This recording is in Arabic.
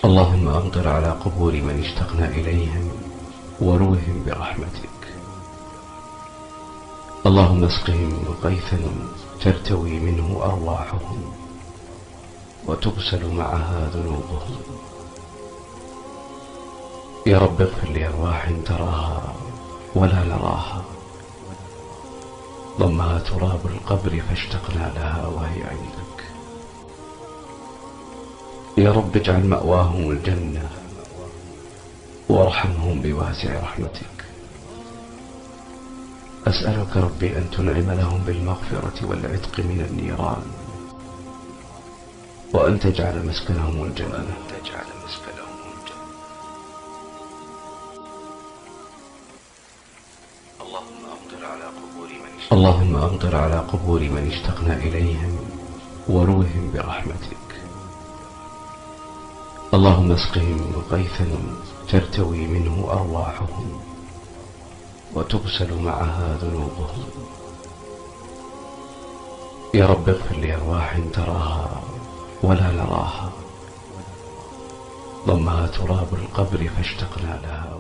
اللهم أمطر على قبور من اشتقنا إليهم وروهم برحمتك. اللهم اسقهم غيثا ترتوي منه أرواحهم وتغسل معها ذنوبهم. يا رب اغفر لأرواح تراها ولا نراها، ضمها تراب القبر فاشتقنا لها وهي عندك. يا رب اجعل مأواهم الجنة وارحمهم بواسع رحمتك. أسألك ربي أن تنعم لهم بالمغفرة والعتق من النيران، وأن تجعل مسكنهم الجنة. اللهم أمطر على قبور من اشتقنا إليهم وروهم برحمتك. اللهم اسقهم غيثا ترتوي منه أرواحهم وتغسل معها ذنوبهم. يا رب اغفر لأرواح تراها ولا نراها، ضمها تراب القبر فاشتقنا لها